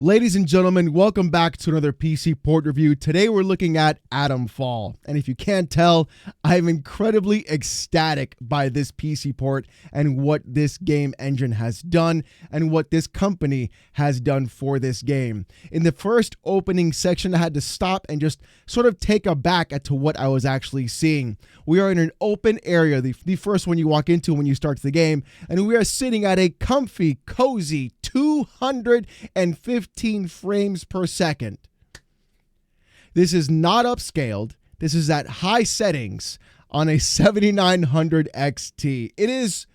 Ladies and gentlemen, welcome back to another PC port review. Today we're looking at Atom Fall. And if you can't tell, I'm incredibly ecstatic by this PC port and what this game engine has done and what this company has done for this game. In the first opening section, I had to stop and just sort of take a back at to what I was actually seeing. We are in an open area, the first one you walk into when you start the game, and we are sitting at a comfy, cozy 215 frames per second. This is not upscaled. This is at high settings on a 7900 XT. It is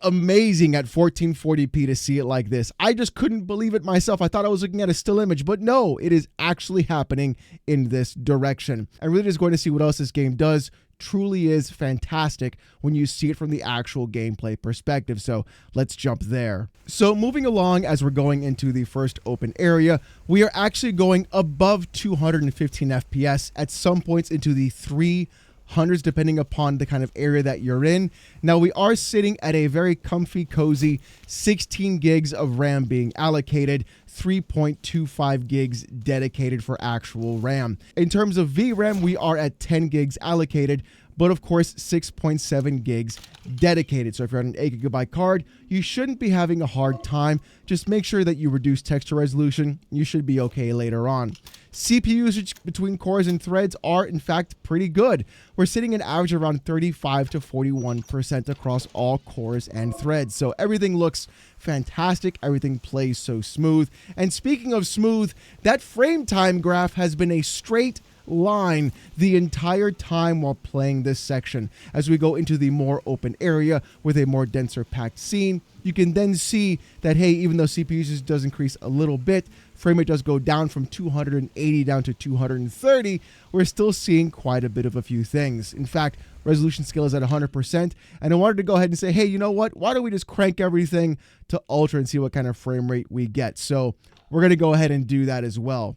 amazing at 1440p to see it like this. I just couldn't believe it myself. I thought I was looking at a still image, but no, it is actually happening in this direction. I really just going to see what else this game does. Truly is fantastic when you see it from the actual gameplay perspective. So let's jump there. So moving along as we're going into the first open area, we are actually going above 215 FPS at some points into the 300s depending upon the kind of area that you're in. Now we are sitting at a very comfy, cozy 16 gigs of RAM being allocated, 3.25 gigs dedicated for actual RAM. In terms of VRAM, we are at 10 gigs allocated, but of course 6.7 gigs dedicated. So if you're on an 8 gigabyte card, you shouldn't be having a hard time. Just make sure that you reduce texture resolution. You should be okay later on. CPU usage between cores and threads are in fact pretty good. We're sitting at average around 35 to 41% across all cores and threads. So everything looks fantastic. Everything plays so smooth. And speaking of smooth, that frame time graph has been a straight line the entire time while playing this section. As we go into the more open area with a more denser packed scene, you can then see that, hey, even though CPU usage does increase a little bit, frame rate does go down from 280 down to 230, we're still seeing quite a bit of a few things. In fact, resolution scale is at 100%, and I wanted to go ahead and say, hey, you know what? Why don't we just crank everything to ultra and see what kind of frame rate we get? So we're going to go ahead and do that as well.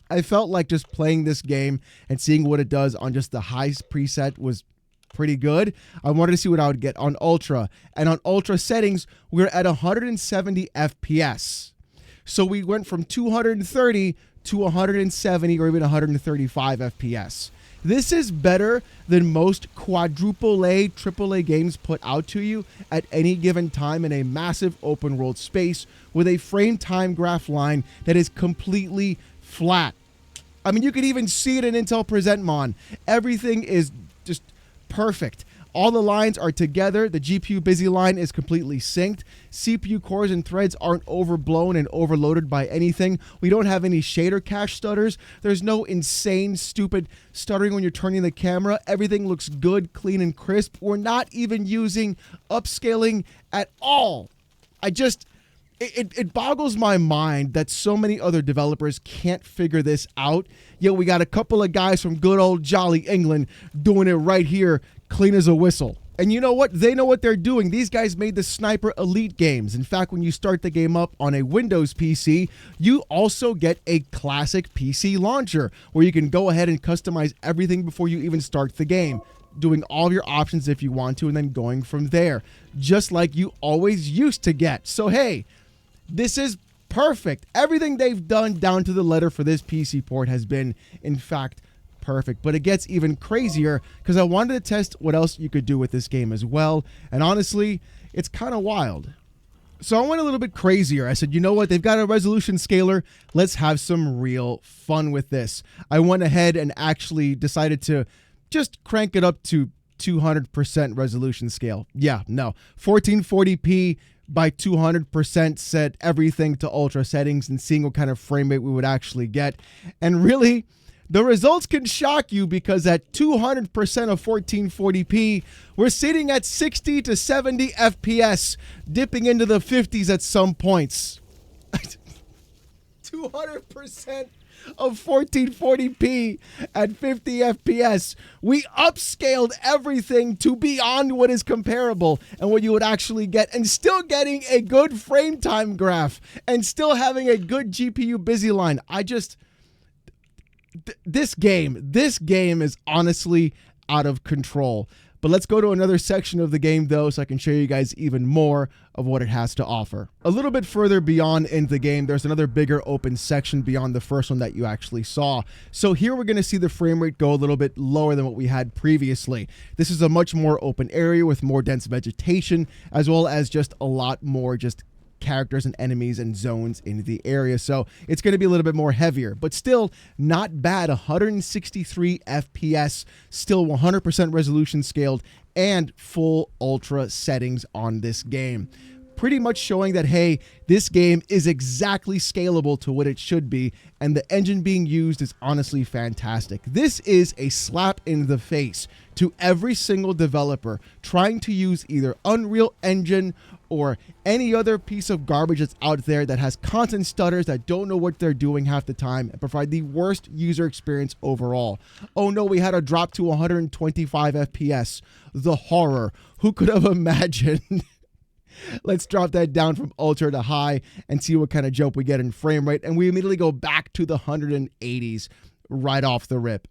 I felt like just playing this game and seeing what it does on just the highest preset was pretty good. I wanted to see what I would get on Ultra. And on Ultra settings, we're at 170 FPS. So we went from 230 to 170 or even 135 FPS. This is better than most quadruple A, triple A games put out to you at any given time in a massive open world space with a frame time graph line that is completely flat. I mean, you can even see it in Intel PresentMon. Everything is just perfect. All the lines are together. The GPU busy line is completely synced. CPU cores and threads aren't overblown and overloaded by anything. We don't have any shader cache stutters. There's no insane, stupid stuttering when you're turning the camera. Everything looks good, clean, and crisp. We're not even using upscaling at all. It boggles my mind that so many other developers can't figure this out. Yet we got a couple of guys from good old jolly England doing it right here, clean as a whistle. And you know what? They know what they're doing. These guys made the Sniper Elite games. In fact, when you start the game up on a Windows PC, you also get a classic PC launcher where you can go ahead and customize everything before you even start the game, doing all of your options if you want to, and then going from there, just like you always used to get. So, hey, this is perfect. Everything they've done down to the letter for this PC port has been, in fact, perfect. But it gets even crazier because I wanted to test what else you could do with this game as well. And honestly, it's kind of wild. So I went a little bit crazier. I said, you know what? They've got a resolution scaler. Let's have some real fun with this. I went ahead and actually decided to just crank it up to 200% resolution scale. Yeah, no. 1440p by 200%, set everything to ultra settings and seeing what kind of frame rate we would actually get. And really, the results can shock you because at 200% of 1440p, we're sitting at 60 to 70 FPS, dipping into the 50s at some points. 200% of 1440p at 50 FPS. We upscaled everything to beyond what is comparable and what you would actually get, and still getting a good frame time graph and still having a good GPU busy line. This game is honestly out of control. But let's go to another section of the game though, so I can show you guys even more of what it has to offer. A little bit further beyond in the game, there's another bigger open section beyond the first one that you actually saw. So here we're going to see the frame rate go a little bit lower than what we had previously. This is a much more open area with more dense vegetation, as well as just a lot more just characters and enemies and zones in the area. So it's going to be a little bit more heavier, but still not bad. 163 FPS, still 100% resolution scaled, and full ultra settings on this game. Pretty much showing that, hey, this game is exactly scalable to what it should be, and the engine being used is honestly fantastic. This is a slap in the face to every single developer trying to use either Unreal Engine or any other piece of garbage that's out there that has constant stutters, that don't know what they're doing half the time, and provide the worst user experience overall. Oh no, we had a drop to 125 FPS. The horror. Who could have imagined? Let's drop that down from ultra to high and see what kind of jump we get in frame rate. And we immediately go back to the 180s right off the rip.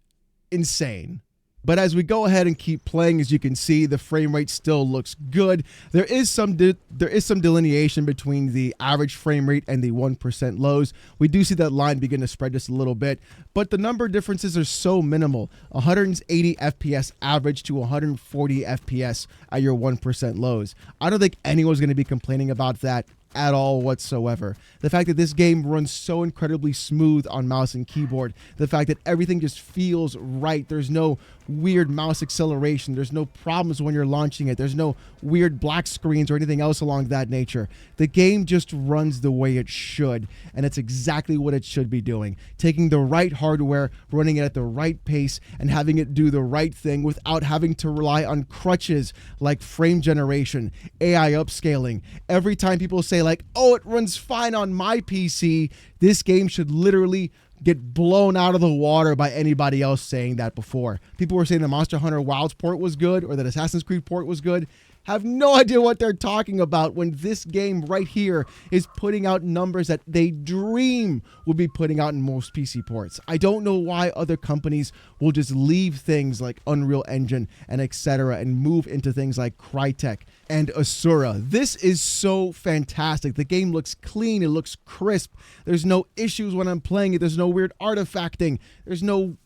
Insane. But as we go ahead and keep playing, as you can see, the frame rate still looks good. There is some delineation between the average frame rate and the 1% lows. We do see that line begin to spread just a little bit, but the number differences are so minimal. 180 FPS average to 140 FPS at your 1% lows. I don't think anyone's going to be complaining about that at all whatsoever. The fact that this game runs so incredibly smooth on mouse and keyboard, the fact that everything just feels right. There's no weird mouse acceleration. There's no problems when you're launching it. There's no weird black screens or anything else along that nature. The game just runs the way it should, and it's exactly what it should be doing. Taking the right hardware, running it at the right pace, and having it do the right thing without having to rely on crutches like frame generation, AI upscaling. Every time people say like, oh, it runs fine on my PC, this game should literally get blown out of the water by anybody else saying that before. People were saying the Monster Hunter Wilds port was good or that Assassin's Creed port was good. Have no idea what they're talking about when this game right here is putting out numbers that they dream would be putting out in most PC ports. I don't know why other companies will just leave things like Unreal Engine and etc. and move into things like Crytek and Asura. This is so fantastic. The game looks clean. It looks crisp. There's no issues when I'm playing it. There's no weird artifacting. There's no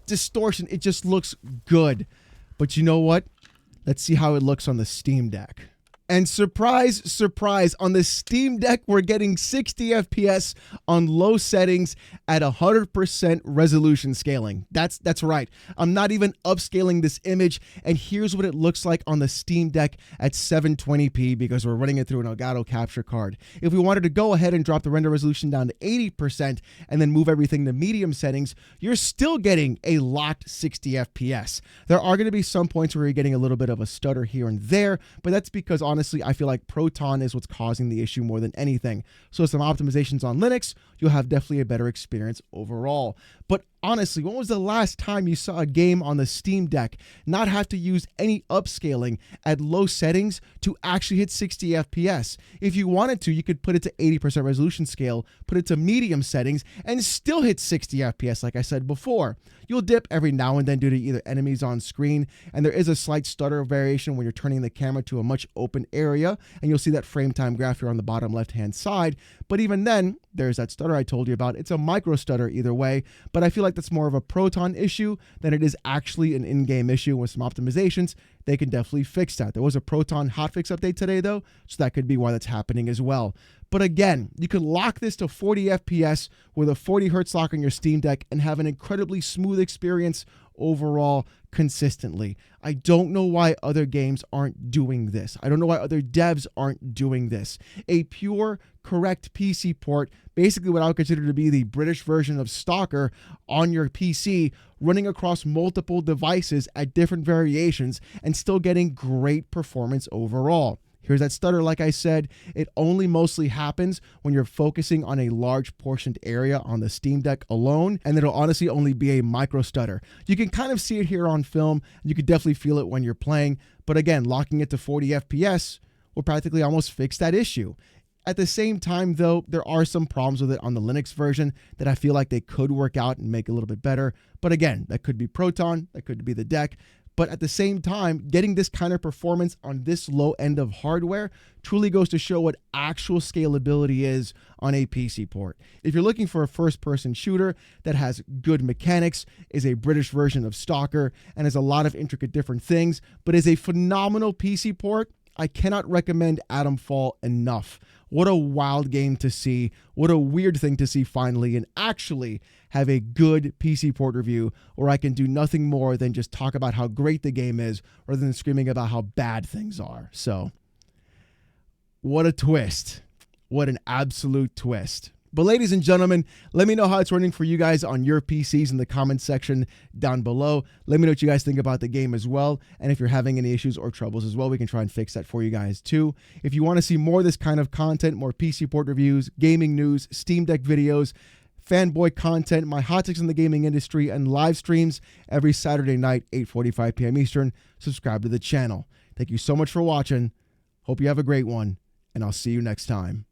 distortion. It just looks good. But you know what? Let's see how it looks on the Steam Deck. And surprise, surprise, on the Steam Deck, we're getting 60 FPS on low settings at 100% resolution scaling. That's right. I'm not even upscaling this image, and here's what it looks like on the Steam Deck at 720p because we're running it through an Elgato capture card. If we wanted to go ahead and drop the render resolution down to 80% and then move everything to medium settings, you're still getting a locked 60 FPS. There are going to be some points where you're getting a little bit of a stutter here and there, but that's because honestly, I feel like Proton is what's causing the issue more than anything. So some optimizations on Linux, you'll have definitely a better experience overall. But honestly, when was the last time you saw a game on the Steam Deck not have to use any upscaling at low settings to actually hit 60 FPS? If you wanted to, you could put it to 80% resolution scale, put it to medium settings, and still hit 60 FPS like I said before. You'll dip every now and then due to either enemies on screen, and there is a slight stutter variation when you're turning the camera to a much open area, and you'll see that frame time graph here on the bottom left-hand side. But even then, there's that stutter I told you about. It's a micro stutter either way, but I feel like that's more of a Proton issue than it is actually an in-game issue. With some optimizations, they can definitely fix that. There was a Proton hotfix update today though, so that could be why that's happening as well. But again, you could lock this to 40 FPS with a 40 Hz lock on your Steam Deck and have an incredibly smooth experience overall consistently. I don't know why other games aren't doing this. I don't know why other devs aren't doing this. A pure, correct PC port, basically what I would consider to be the British version of Stalker on your PC, running across multiple devices at different variations and still getting great performance overall. Here's that stutter, like I said, it only mostly happens when you're focusing on a large portioned area on the Steam Deck alone, and it'll honestly only be a micro stutter. You can kind of see it here on film, and you can definitely feel it when you're playing, but again, locking it to 40 FPS will practically almost fix that issue. At the same time, though, there are some problems with it on the Linux version that I feel like they could work out and make a little bit better, but again, that could be Proton, that could be the deck. But at the same time, getting this kind of performance on this low end of hardware truly goes to show what actual scalability is on a PC port. If you're looking for a first-person shooter that has good mechanics, is a British version of Stalker, and has a lot of intricate different things, but is a phenomenal PC port, I cannot recommend Atomfall enough. What a wild game to see. What a weird thing to see finally, and actually have a good PC port review where I can do nothing more than just talk about how great the game is rather than screaming about how bad things are. So, what a twist. What an absolute twist. But ladies and gentlemen, let me know how it's running for you guys on your PCs in the comments section down below. Let me know what you guys think about the game as well. And if you're having any issues or troubles as well, we can try and fix that for you guys too. If you want to see more of this kind of content, more PC port reviews, gaming news, Steam Deck videos, fanboy content, my hot takes in the gaming industry, and live streams every Saturday night, 8:45 p.m. Eastern, subscribe to the channel. Thank you so much for watching. Hope you have a great one, and I'll see you next time.